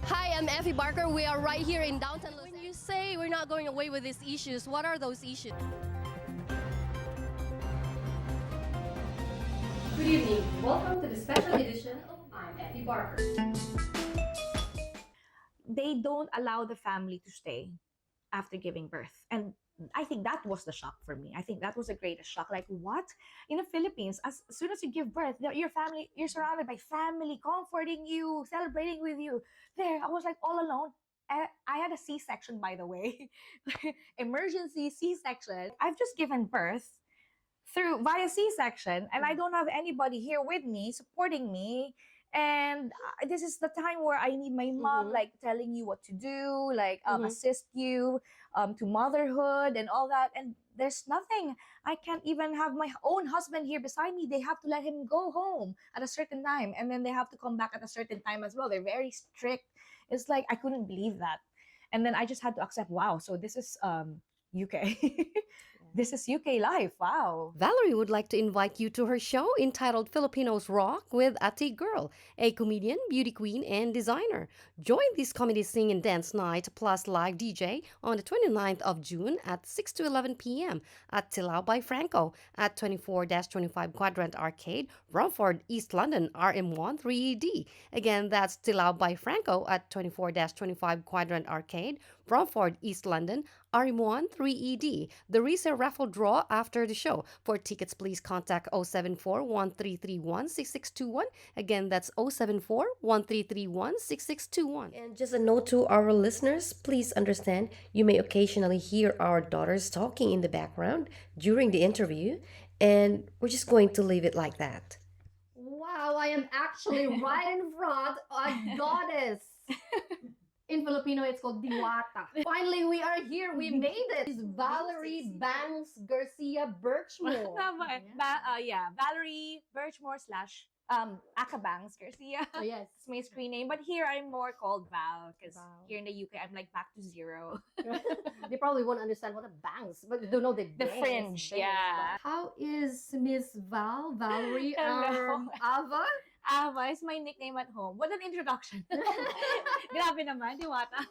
Hi, I'm Effie Barker. We are right here in downtown Los Angeles. When you say we're not going away with these issues, what are those issues? Good evening. Welcome to the special edition of I'm Effie Barker. They don't allow the family to stay after giving birth. And I think that was the shock for me. I think that was the greatest shock. Like, what? In the Philippines, as soon as you give birth, your family, you're surrounded by family comforting you, celebrating with you. There, I was like all alone. I had a C-section, by the way, emergency C-section. I've just given birth through via C-section, and I don't have anybody here with me supporting me. And this is the time where I need my mom, like telling you what to do, like assist you to motherhood and all that. And there's nothing. I can't even have my own husband here beside me. They have to let him go home at a certain time, and then they have to come back at a certain time as well. They're very strict. It's like I couldn't believe that, and then I just had to accept. Wow, so this is UK. This is UK life. Wow. Valerie would like to invite you to her show entitled Filipinos Rock with Ati Girl, a comedian, beauty queen, and designer. Join this comedy sing and dance night plus live DJ on the 29th of June at 6 to 11 p.m. at Tilao by Franco at 24-25 Quadrant Arcade, Romford, East London, RM1 3ED. Again, that's Tilao by Franco at 24-25 Quadrant Arcade, Romford, East London, RM1 3ED. The resale raffle draw after the show. For tickets, please contact 074 1331 6621. Again, that's 074 1331 6621. And just a note to our listeners, please understand you may occasionally hear our daughters talking in the background during the interview, and we're just going to leave it like that. Wow, I am actually right in front of a goddess. In Filipino, it's called Diwata. Finally, we are here. We made it. It's Valerie Bangs Garcia Birchmore. Tama. Yeah, Valerie Birchmore slash Aka Bangs Garcia. Oh, yes. It's my screen name. But here I'm more called Val because Val. here in the UK I'm like back to zero. They probably won't understand what a bangs, but they don't know the fringe, yeah. How is Miss Valerie, Hello. Ava? Ava is my nickname at home. What an introduction. Grabe naman, Diwata.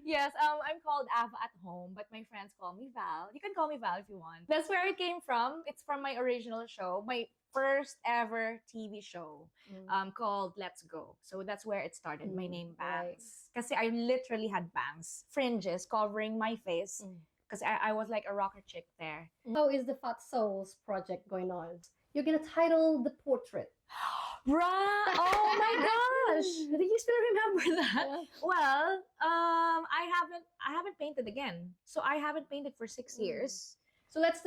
Yes, I'm called Ava at home, but my friends call me Val. You can call me Val if you want. That's where it came from. It's from my original show, my first ever TV show called Let's Go. So that's where it started, my name Bangs. Kasi I literally had bangs, fringes covering my face. Because I was like a rocker chick there. How is the Fat Souls project going on? You're gonna title the portrait. Bruh! Oh my gosh! Do you still remember that? Yeah. Well, I haven't painted again. So I haven't painted for 6 years. So let's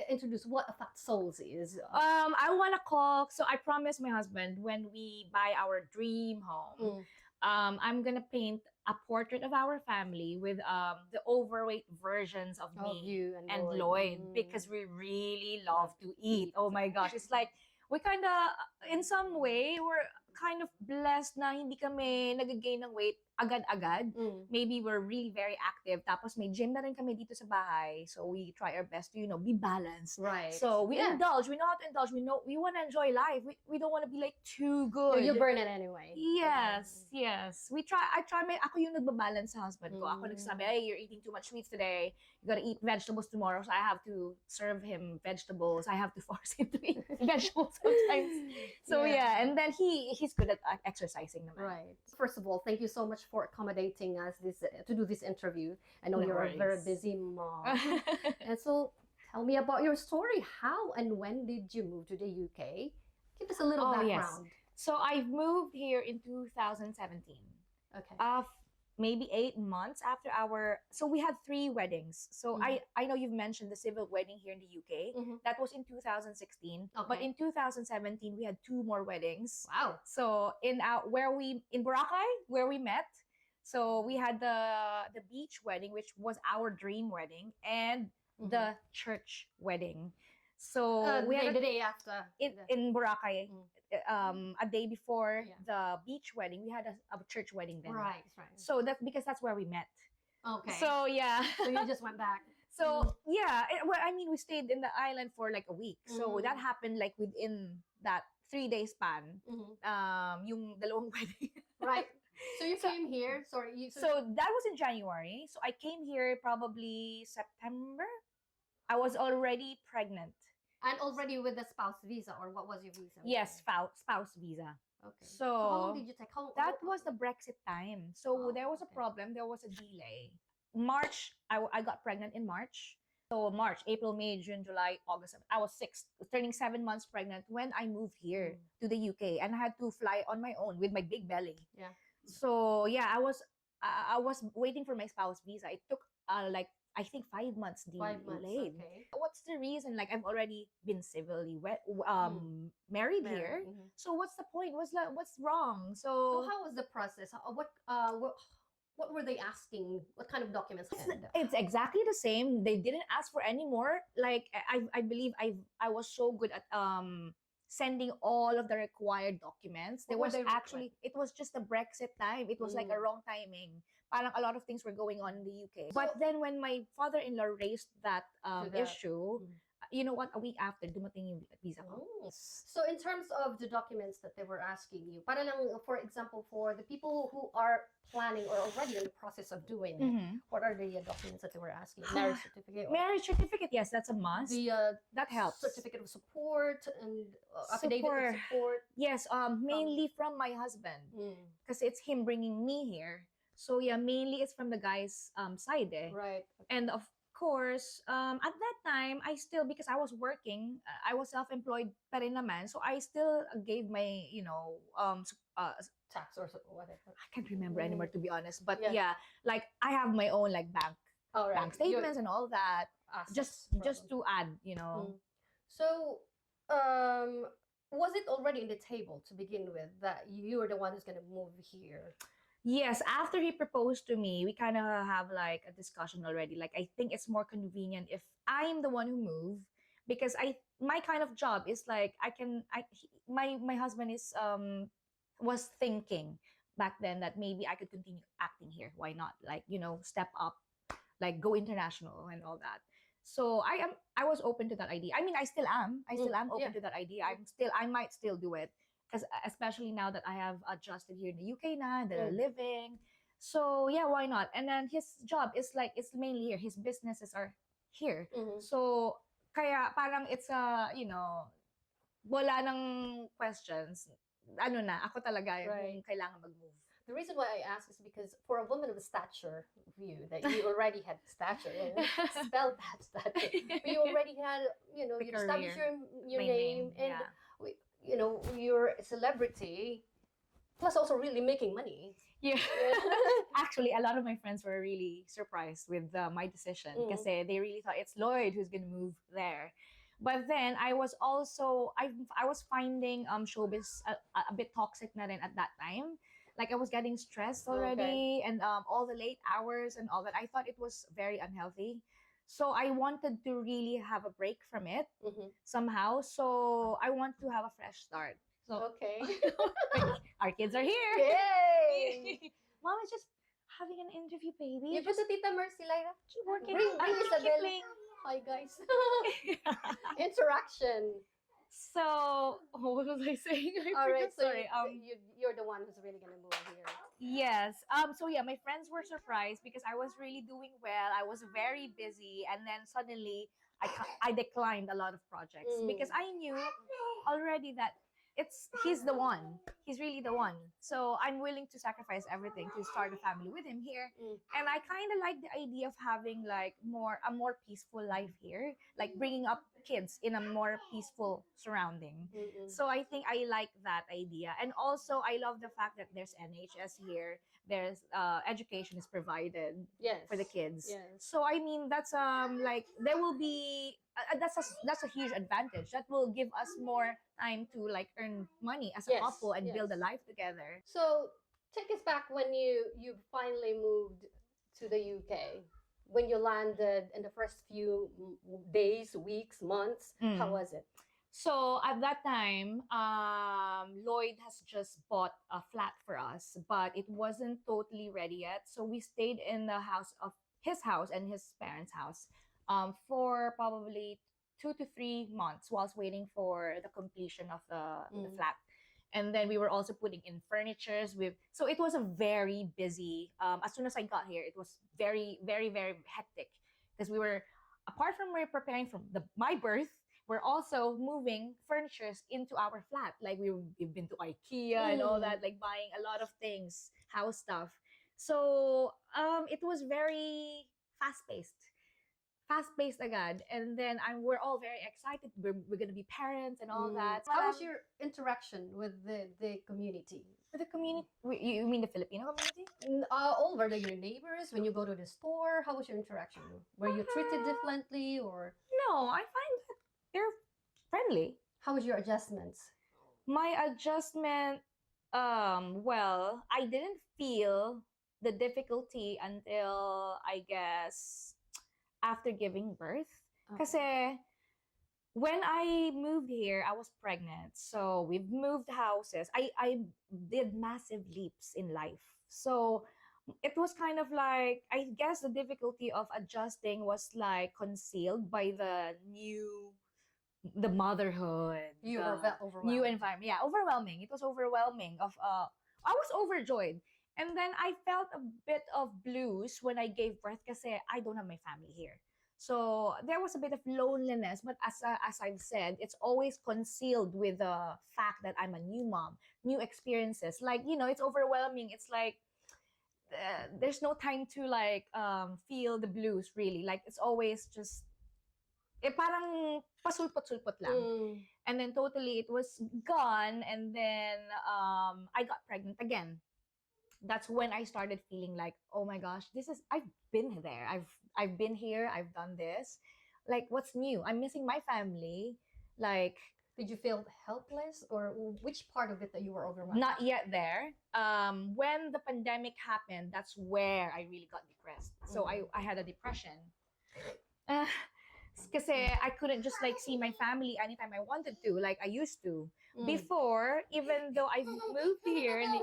introduce what a Fat Souls is. I wanna cook. So I promised my husband when we buy our dream home, I'm gonna paint a portrait of our family with the overweight versions of me you and Lloyd because we really love to eat. Oh my gosh, it's like we kind of in some way we're kind of blessed na hindi kami nag-gain ng weight agad-agad. Maybe we're really very active. Tapos may gym na rin kami dito sa bahay. So we try our best to, be balanced. Right. So we indulge. We know how to indulge. We want to enjoy life. We don't want to be like too good. You burn it anyway. Yes, yes. Ako yung nagbabalance sa husband ko. Ako nagsabi, hey, you're eating too much sweets today. You gotta eat vegetables tomorrow. So I have to serve him vegetables. I have to force him to eat vegetables sometimes. So yeah, and then he's good at exercising naman. Right. First of all, thank you so much for accommodating us to do this interview. I know No you're worries. a very busy mom. And so tell me about your story. How and when did you move to the UK? Give us a little background. So I moved here in 2017. Okay. Maybe 8 months after so we had 3 weddings. So I know you've mentioned the civil wedding here in the UK. That was in 2016. But in 2017 we had 2 more weddings. Wow. So in Boracay where we met, so we had the beach wedding, which was our dream wedding, and the church wedding. So we had the day after in Boracay. A day before the beach wedding, we had a church wedding then. Right. So that's because that's where we met. Okay. So yeah. So you just went back. So yeah, we stayed in the island for like a week. So that happened like within that 3-day span. Yung dalawang wedding. Right. So you So came here. Sorry. so that was in January. So I came here probably September. I was already pregnant. and already with the spouse visa, or what was your visa? Yes, spouse visa. Okay. So how long So did you take? that was the Brexit time. So Oh, there was a okay. problem. There was a delay. March, I got pregnant in March. So March, April, May, June, July, August. I was turning 7 months pregnant when I moved here to the UK, and I had to fly on my own with my big belly. Yeah. So yeah, I was waiting for my spouse visa. It took like I think 5 months 5 months. delayed. Okay. What's the reason? Like I've already been civilly married Married. here. Mhm. So what's the point? What's wrong? So So how was the process? What were they asking? What kind of documents? it's exactly the same. They didn't ask for any more. Like I believe I was so good at sending all of the required documents. There What were was they actually it was just the Brexit time. It was like a Mm. wrong timing. Parang a lot of things were going on in the UK. So- But then when my father-in-law raised that To the- issue, Mm. you know what? A week after, dumating yung visa ko. Oh. So in terms of the documents that they were asking you, para lang, for example, for the people who are planning or already in the process of doing it, Mhm. what are the documents that they were asking? Marriage certificate? Or Marriage certificate, yes, that's a must. the That helps. certificate of support and affidavit Support. of support. Yes, mainly from my husband. Mm. Because it's him bringing me here. So yeah, mainly it's from the guy's side. Right. And of course, at that time, I still, because I was working, I was self-employed pa rin naman. So I still gave my, Tax or whatever. I can't remember anymore to be honest. But Yeah. yeah, like I have my own like All right. bank statements and all that. Assets, Just probably. to add. Mm. So, was it already in the table to begin with that you are the one who's going to move here? Yes, after he proposed to me, we kind of have like a discussion already. Like I think it's more convenient if I'm the one who move, because my kind of job is like my husband is was thinking back then that maybe I could continue acting here. Why not? Like, step up, like go international and all that. So I was open to that idea. I mean, I still am. I still am open yeah. to that idea. I might still do it, because especially now that I have adjusted here in the UK now that I'm living. So yeah, why not? And then his job is like it's mainly here. His businesses are here. Mhm. So kaya parang it's wala nang questions. Ano na, ako talaga yung kailangan mag-move. The reason why I ask is because for a woman of stature view, that you already had stature, spell that stature, but you already had, you established your name, and you're a celebrity, plus also really making money. Yeah. Actually, a lot of my friends were really surprised with my decision, because they really thought it's Lloyd who's gonna move there. But then I was also I was finding showbiz a bit toxic na rin at that time. Like I was getting stressed already, and all the late hours and all that. I thought it was very unhealthy. So I wanted to really have a break from it somehow. So I want to have a fresh start. So our kids are here. Yay! Mom is just having an interview, baby. You put the Tita Mercy Lyra. Keep working. Bring Isabel. playing. Hi guys. Interaction. So what was I saying? All right, so Sorry. you're the one who's really gonna move here. Yes. So yeah, my friends were surprised because I was really doing well. I was very busy, and then suddenly I declined a lot of projects because I knew already that he's the one. He's really the one. So I'm willing to sacrifice everything to start a family with him here. And I kind of like the idea of having like a more peaceful life here, like bringing up kids in a more peaceful surrounding. So I think I like that idea. And also I love the fact that there's NHS here. There's education is provided for the kids. So I mean that's like there will be that's a huge advantage. That will give us more time to like earn money as a couple and build a life together. So take us back when you finally moved to the UK. When you landed in the first few days, weeks, months, how was it? So at that time, Lloyd has just bought a flat for us, but it wasn't totally ready yet. So we stayed in the house of his house and his parents' house for probably 2 to 3 months whilst waiting for the completion of the flat. And then we were also putting in furnitures with, so it was a very busy, as soon as I got here, it was very, very, very hectic, because we were, apart from we're preparing from my birth, we're also moving furnitures into our flat. Like we've been to IKEA and all that, like buying a lot of things, house stuff. So it was very fast paced, agad. And then we're all very excited. We're gonna be parents and all that. How was your interaction with the community? With the community, you mean the Filipino community? All were they your neighbors when you go to the store? How was your interaction? Were you treated differently, or No, I find that they're friendly. how was your adjustments? My adjustment, well, I didn't feel the difficulty until, I guess, after giving birth. Kasi when I moved here, I was pregnant. So we've moved houses. I did massive leaps in life. So it was kind of like, I guess the difficulty of adjusting was like concealed by the motherhood, You the were overwhelmed. new environment. Yeah, overwhelming. It was overwhelming. I was overjoyed. And then I felt a bit of blues when I gave birth kasi I don't have my family here. So there was a bit of loneliness, but as I've said, it's always concealed with the fact that I'm a new mom, new experiences. Like, it's overwhelming. It's like there's no time to like feel the blues really. Like it's always just parang pasulpot-sulpot lang. And then totally it was gone, and then I got pregnant again. That's when I started feeling like, oh my gosh, I've been there. I've been here, I've done this. Like, what's new? I'm missing my family. Like, did you feel helpless, or which part of it that you were overwhelmed? Not yet there. When the pandemic happened, that's where I really got depressed. So I had a depression. Kasi I couldn't just like see my family anytime I wanted to, like I used to. Before, even though I moved here, and I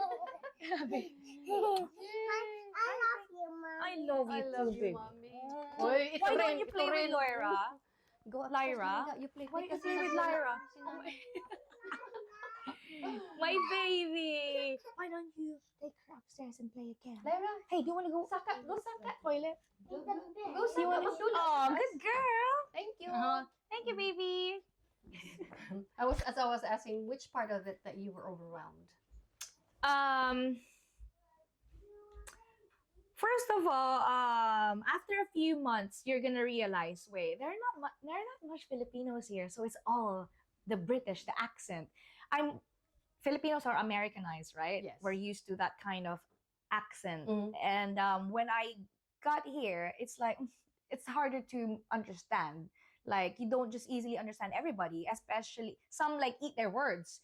love you, mommy. Why don't you play with Lyra? Go upstairs, Lyra? You play. Why don't you play with Lyra? My baby. Why don't you take her upstairs and play again? Lyra, Hey, do you want to go? go saka. Toilet. Go You want to? Oh, good girl. Thank you. Thank you, baby. I was asking, which part of it that you were overwhelmed? First of all, after a few months, you're gonna realize, wait, there are not much Filipinos here, so it's all the British, the accent. Filipinos are Americanized, right? Yes. We're used to that kind of accent, and when I got here, it's like it's harder to understand. Like you don't just easily understand everybody, especially some like eat their words.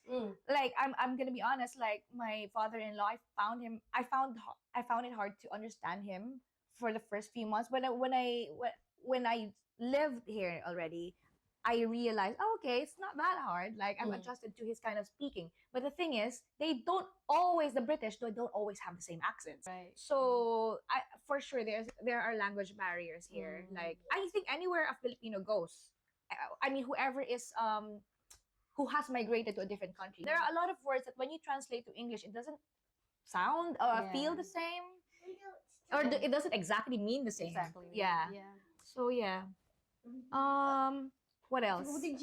Like I'm gonna be honest. Like my father-in-law, I found it hard to understand him for the first few months. But when I lived here already, I realized, oh, okay, it's not that hard. Like I'm adjusted to his kind of speaking. But the thing is, the British don't always have the same accents. Right. So for sure there are language barriers here. Like I think anywhere a Filipino goes, I mean whoever is who has migrated to a different country, there are a lot of words that when you translate to English, it doesn't sound or feel the same, or it doesn't exactly mean the same. Exactly. Yeah. So yeah. What else? Did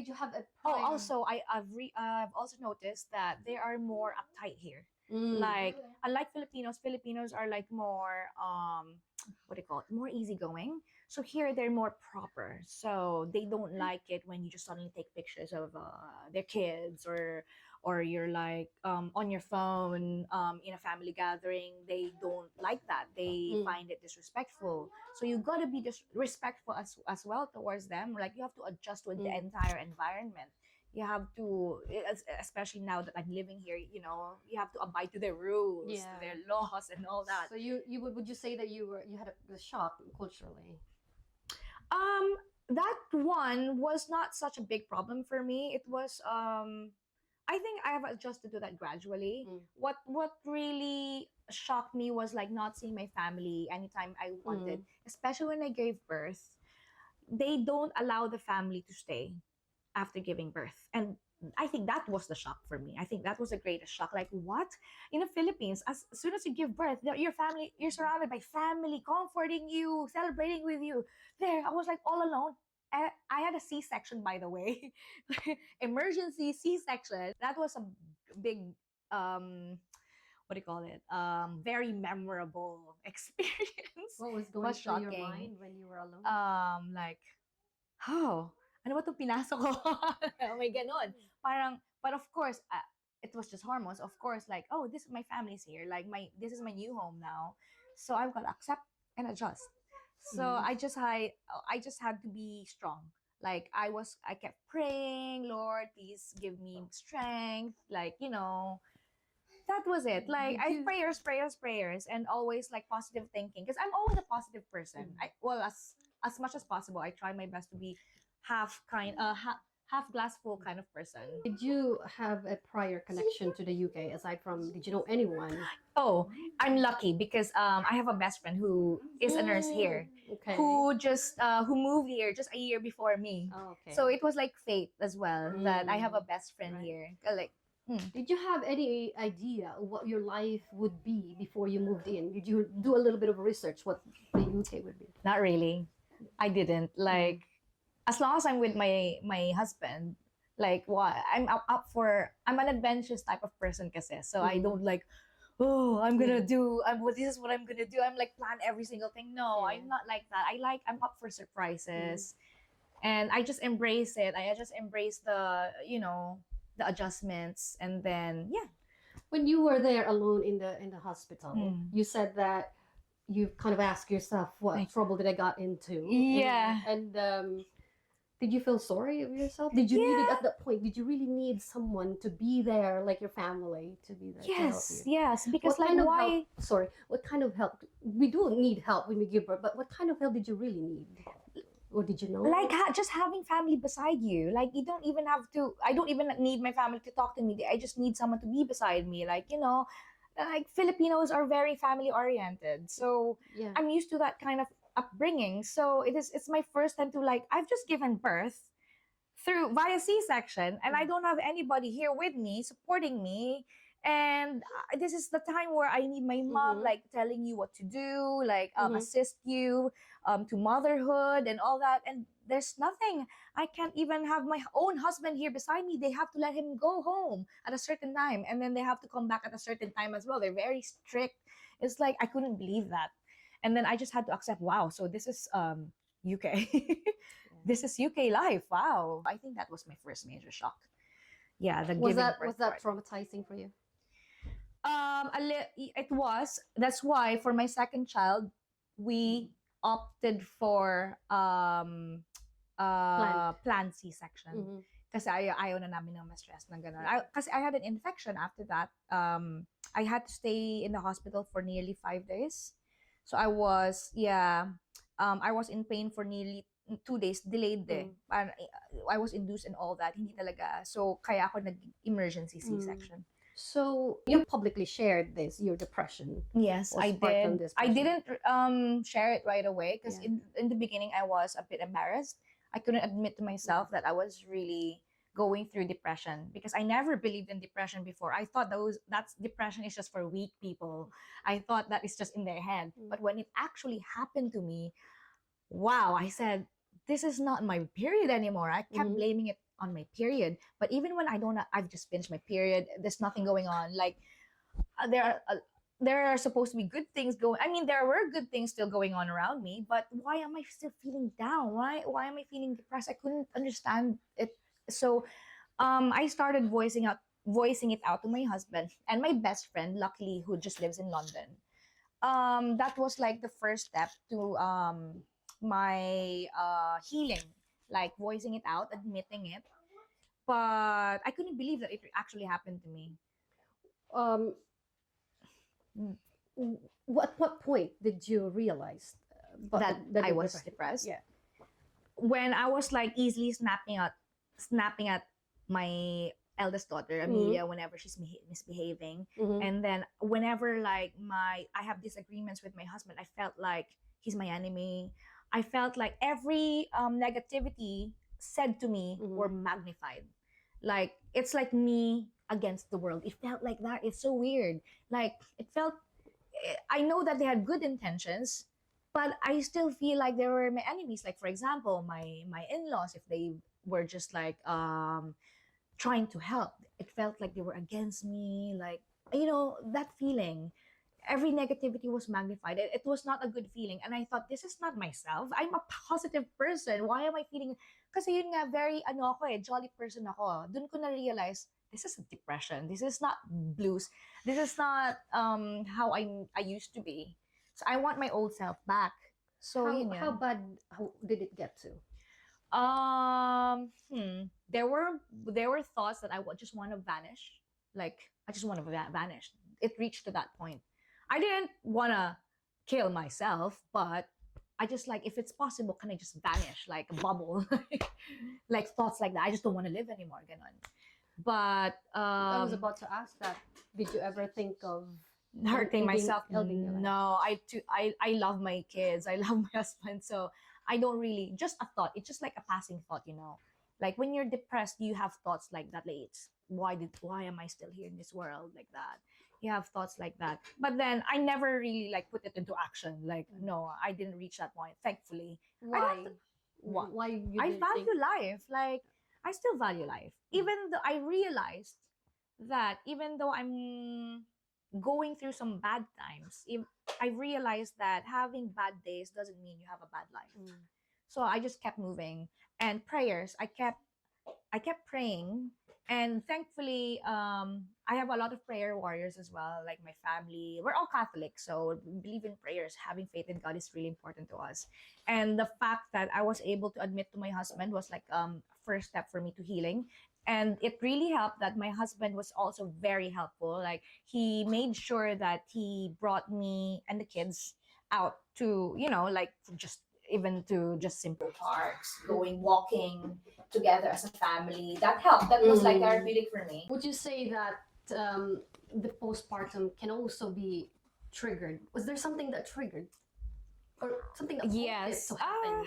you have a Oh, also I've also noticed that they are more uptight here. Like unlike Filipinos are like more what do you call it? More easygoing. So here they're more proper. So they don't like it when you just suddenly take pictures of their kids, or you're like on your phone in a family gathering. They don't like that. They find it disrespectful. So you gotta be respectful as well towards them. Like you have to adjust with the entire environment. You have to, especially now that I'm living here, you have to abide to their rules, to their laws, and all that. So would you say that you had a shock culturally? That one was not such a big problem for me. It was I think I have adjusted to that gradually. What really shocked me was like not seeing my family anytime I wanted, especially when I gave birth. They don't allow the family to stay after giving birth, and I think that was the shock for me. I think that was the greatest shock. Like, what? In the Philippines, as soon as you give birth, your family, you're surrounded by family, comforting you, celebrating with you. There, I was like all alone. I had a C-section, by the way, emergency C-section. That was a big, what do you call it? Very memorable experience. What was It going was through your shocking. mind when you were alone? Like, oh, ano ba itong pinasok ko? May ganon. Parang, but of course, it was just hormones. Of course, like, oh, my family's here. Like, this is my new home now. So I've got to accept and adjust. So Mhm. I just had to be strong. Like, I kept praying, Lord, please give me strength. Like, that was it. Like, Did I you? prayers, and always like positive thinking. Because I'm always a positive person. Mhm. As much as possible, I try my best to be half glass full kind of person. Did you have a prior connection to the UK aside from? Did you know anyone? Oh, I'm lucky because I have a best friend who is a nurse here, Okay. who moved here just a year before me. Oh, okay. So it was like fate as well that I have a best friend Right. here. Like, Did you have any idea what your life would be before you moved in? Did you do a little bit of research what the UK would be? not really. I didn't like. As long as I'm with my husband, like what up for. I'm an adventurous type of person, kasi. So I don't like. Oh, I'm gonna do. This is what I'm gonna do. I'm like plan every single thing. No, Yeah. I'm not like that. I'm up for surprises, and I just embrace it. I just embrace the adjustments, and then yeah. When you were there alone in the hospital, you said that you kind of asked yourself, what Like, trouble did I got into? Yeah. And did you feel sorry of yourself? Did you need it Yeah. at that point? Did you really need someone to be there, like your family, to be there to help Yes, you? yes. Because What like kind of why? help? Sorry, what kind of help? We do need help when we give birth, but what kind of help did you really need? Or did you know? Like just having family beside you. Like you don't even have to. I don't even need my family to talk to me. I just need someone to be beside me. Like like Filipinos are very family oriented. So Yeah. I'm used to that kind of upbringing. So it's my first time to like I've just given birth through via C-section, and I don't have anybody here with me supporting me. And this is the time where I need my mom, like telling you what to do, like assist you to motherhood and all that. And there's nothing. I can't even have my own husband here beside me. They have to let him go home at a certain time, and then they have to come back at a certain time as well. They're very strict. It's like I couldn't believe that, and then I just had to accept. Wow, so this is UK. This is UK life. Wow. I think that was my first major shock. Yeah, the Was giving that birth was that part. traumatizing for you? It was. That's why for my second child, we opted for planned C-section. Kasi ayaw na namin ng ma-stress ng gano'n. Kasi I had an infection after that. I had to stay in the hospital for nearly 5 days. So I was in pain for nearly 2 days, delayed I was induced and all that. Hindi talaga. So kaya ako nag-emergency C-section. So you publicly shared this, your depression. Yes, I postpartum did. I depression. didn't share it right away because in the beginning I was a bit embarrassed. I couldn't admit to myself that I was really going through depression because I never believed in depression before. I thought that's depression is just for weak people. I thought that it's just in their head. But when it actually happened to me, wow, I said, this is not my period anymore. I kept blaming it on my period. But even when I've just finished my period, there's nothing going on. Like there are supposed to be good things going. I mean, there were good things still going on around me, but why am I still feeling down? Why am I feeling depressed? I couldn't understand it. So I started voicing it out to my husband and my best friend, luckily, who just lives in London. That was like the first step to my healing, like voicing it out, admitting it. But I couldn't believe that it actually happened to me. Um, what point did you realize that I you was were depressed? Yeah. When I was like easily snapping at my eldest daughter Amelia whenever she's misbehaving, and then whenever like I have disagreements with my husband, I felt like he's my enemy. I felt like every negativity said to me were magnified. Like it's like me against the world. It felt like that. It's so weird. Like it felt. I know that they had good intentions, but I still feel like they were my enemies. Like for example, my in laws, if they were just like trying to help, it felt like they were against me. Like that feeling, every negativity was magnified. It was not a good feeling. And I thought, this is not myself. I'm a positive person. Why am I feeling? Kasi yun nga, very ano ako jolly person ako. Dun ko na-realize, this is depression. This is not blues. This is not how I used to be. So I want my old self back. So How yun how yun. bad how did it get to? There were thoughts that just want to vanish. Like I just want to vanish. It reached to that point. I didn't want to kill myself, but I just like, if it's possible, can I just vanish like a bubble? Like thoughts like that. I just don't want to live anymore. Ganon. But I was about to ask that. Did you ever think of hurting myself, ending your life? no. I love my kids. I love my husband. So I don't really, just a thought. It's just like a passing thought. Like when you're depressed, you have thoughts like that. Like it's, why am I still here in this world, like that? You have thoughts like that, but then I never really like put it into action. Like no, I didn't reach that point, thankfully. I Why? don't what Why you I didn't think? value life. Like I still value life, even though I realized that even though I'm going through some bad times, if I realized that having bad days doesn't mean you have a bad life. Mm. So I just kept moving. And prayers, I kept praying, and thankfully I have a lot of prayer warriors as well, like my family. We're all Catholic, so we believe in prayers. Having faith in God is really important to us. And the fact that I was able to admit to my husband was like first step for me to healing. And it really helped that my husband was also very helpful. Like he made sure that he brought me and the kids out to, like just even to just simple parks, going walking together as a family. That helped. That was like therapeutic for me. Would you say that the postpartum can also be triggered? Was there something that triggered, or something that caused it Yes. to happen,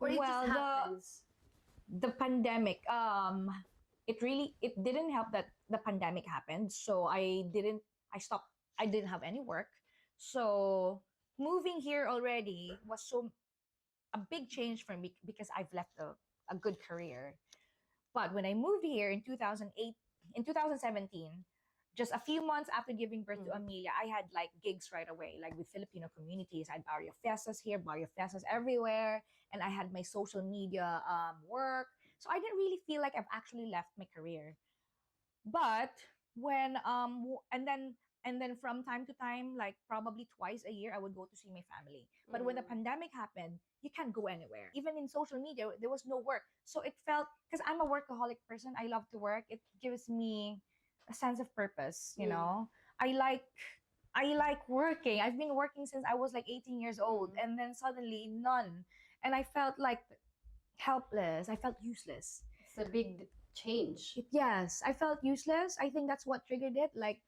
or it Well, just happens? the pandemic, it didn't help that the pandemic happened. So I stopped. I didn't have any work. So moving here already was so a big change for me because I've left a good career. But when I moved here in 2008, in 2017, just a few months after giving birth to Amelia, I had like gigs right away, like with Filipino communities. I had barrio fiestas here, barrio fiestas everywhere, and I had my social media work. So I didn't really feel like I've actually left my career. But when and then from time to time, like probably twice a year, I would go to see my family. But when the pandemic happened, you can't go anywhere. Even in social media, there was no work. So it felt, because I'm a workaholic person, I love to work. It gives me a sense of purpose. I like I like working. I've been working since I was like 18 years old, and then suddenly none. And I felt like helpless. I felt useless. It's a big change. Yes, I felt useless. I think that's what triggered it. Like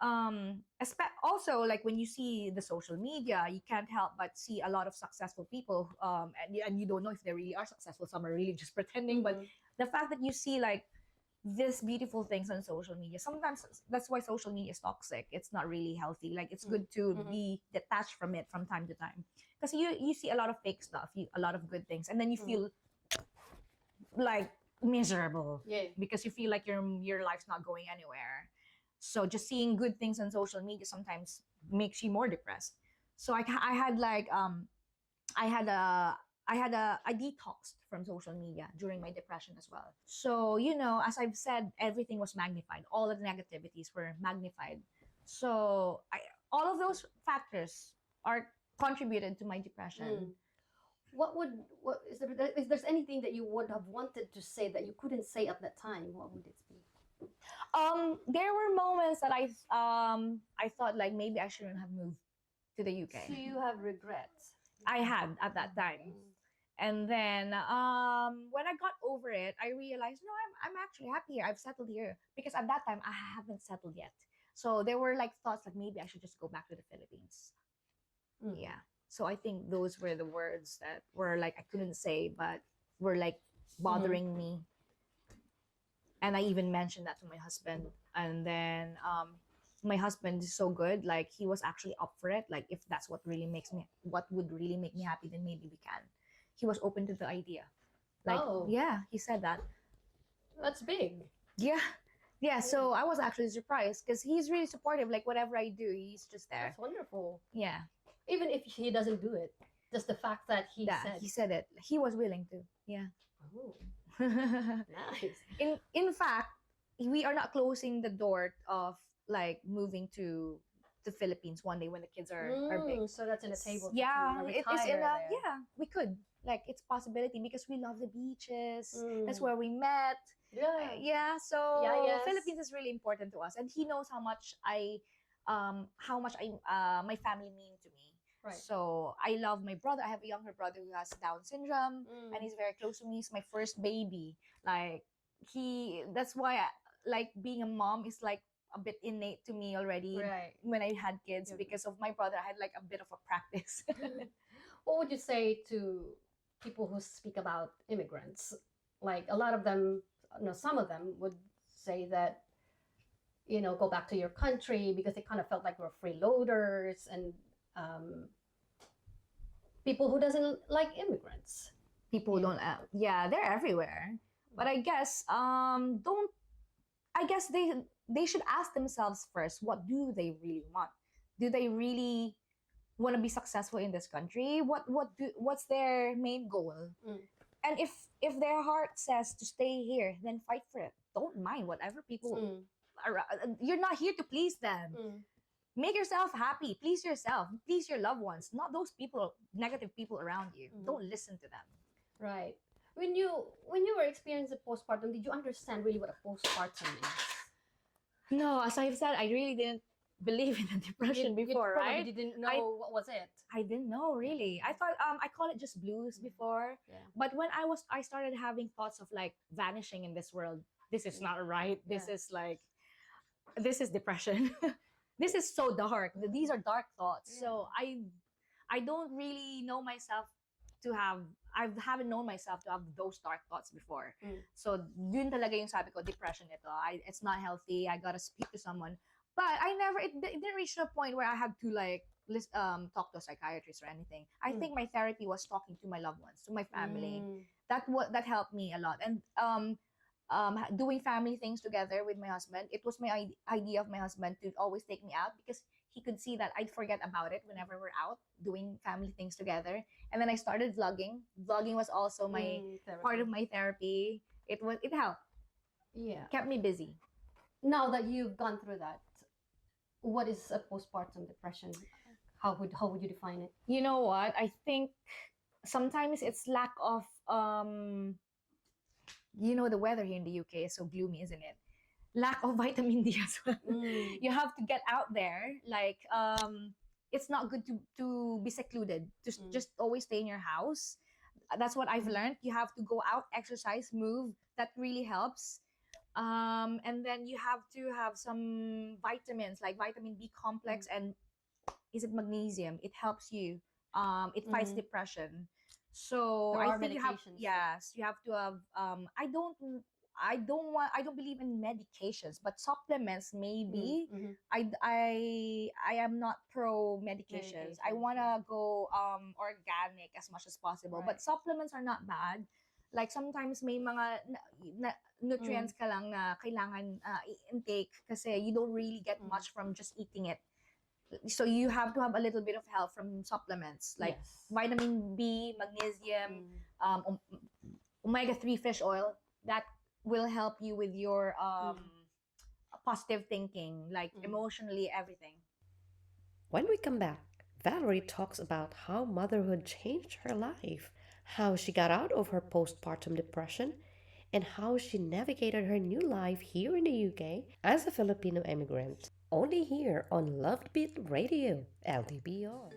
also, like when you see the social media, you can't help but see a lot of successful people, and you don't know if they really are successful. Some are really just pretending. But the fact that you see like this beautiful things on social media, sometimes that's why social media is toxic. It's not really healthy. Like it's good to be detached from it from time to time, because you see a lot of fake stuff, a lot of good things, and then you feel like miserable. Yeah. Because you feel like your life's not going anywhere. So just seeing good things on social media sometimes makes you more depressed. So I had like I had a I detoxed from social media during my depression as well. So as I've said, everything was magnified. All of the negativities were magnified. So all of those factors are contributed to my depression. What is there? If there's anything that you would have wanted to say that you couldn't say at that time, what would it be? There were moments that I thought like maybe I shouldn't have moved to the UK. So you have regrets. I had at that time. And then when I got over it, I realized no, I'm actually happy here. I've settled here, because at that time I haven't settled yet. So there were like thoughts that maybe I should just go back to the Philippines. Yeah. So I think those were the words that were like I couldn't say, but were like bothering me. And I even mentioned that to my husband. And then my husband is so good. Like he was actually up for it. Like if that's what would really make me happy, then maybe we can. He was open to the idea. Like Oh, yeah, he said that. that's big. Yeah, yeah. So I was actually surprised because he's really supportive. Like whatever I do, he's just there. That's wonderful. Yeah, Even if he doesn't do it, just the fact that he yeah. said, He said it. He was willing to. Yeah. oh, nice. In fact, we are not closing the door of like moving to the Philippines one day when the kids are big. So that's in the table. Yeah, to it is in retire a there. yeah. We could like it's possibility because we love the beaches. That's Mm. where we met. Yeah. Yeah, so Yeah, yes. Philippines is really important to us, and he knows how much I my family mean to me. Right. So I love my brother. I have a younger brother who has Down syndrome, Mm. and he's very close to me. He's my first baby. Like that's why like being a mom is like a bit innate to me already Right. when I had kids Yeah. because of my brother. I had like a bit of a practice. What would you say to people who speak about immigrants? Like a lot of them, some of them would say that, go back to your country because they kind of felt like we're freeloaders and um, people who doesn't like immigrants. People who Yeah. don't yeah, they're everywhere. But I guess don't I guess they should ask themselves first, what do they really want? Do they really want to be successful in this country? What's their main goal? Mm. And if their heart says to stay here, then fight for it. Don't mind whatever people Mm. are. You're not here to please them. Mm. Make yourself happy. Please yourself. Please your loved ones. Not those people, negative people around you. Mhm. Don't listen to them. Right. When you were experiencing postpartum, did you understand really what a postpartum is? No, as I've said, I really didn't believe in the depression before, probably right? didn't know what was it. I didn't know really. I thought I call it just blues before. Yeah. But when I started having thoughts of like vanishing in this world, this is not right. This Yeah. is like this is depression. This is so dark. These are dark thoughts. Yeah. So I don't really know myself to have I haven't known myself to have those dark thoughts before. Mm. So dun talaga yung sabi ko, depression ito. It's not healthy. I gotta speak to someone. But it didn't reach to a point where I had to like talk to a psychiatrist or anything. I Mm. think my therapy was talking to my loved ones, to my family. Mm. That helped me a lot. And doing family things together with my husband. It was my idea of my husband to always take me out because he could see that I'd forget about it whenever we're out doing family things together. And then I started vlogging. Vlogging was also my part of my therapy. It helped. Yeah. Kept me busy. Now that you've gone through that, what is a postpartum depression? How would you define it? You know what? I think sometimes it's lack of the weather here in the UK is so gloomy, isn't it? Lack of vitamin D as well. Mm. You have to get out there. Like it's not good to be secluded. Just always stay in your house. That's what I've learned. You have to go out, exercise, move. That really helps. And then you have to have some vitamins like vitamin B complex and is it magnesium? It helps you. It fights depression. So There I are think you have medications. yes, you have to have I don't believe in medications, but supplements maybe. Mhm. I am not pro medications. I Medications, want to go organic as much as possible. But Right. supplements are not bad. Like sometimes may mga nutrients ka lang na kailangan intake kasi you don't really get much from just eating it. So you have to have a little bit of help from supplements like Yes. vitamin B, magnesium, Mm. omega-3 fish oil. That will help you with your positive thinking, like emotionally, everything. When we come back, Valerie talks about how motherhood changed her life, how she got out of her postpartum depression, and how she navigated her new life here in the UK as a Filipino immigrant. Only here on Loved Beat Radio, LDBR.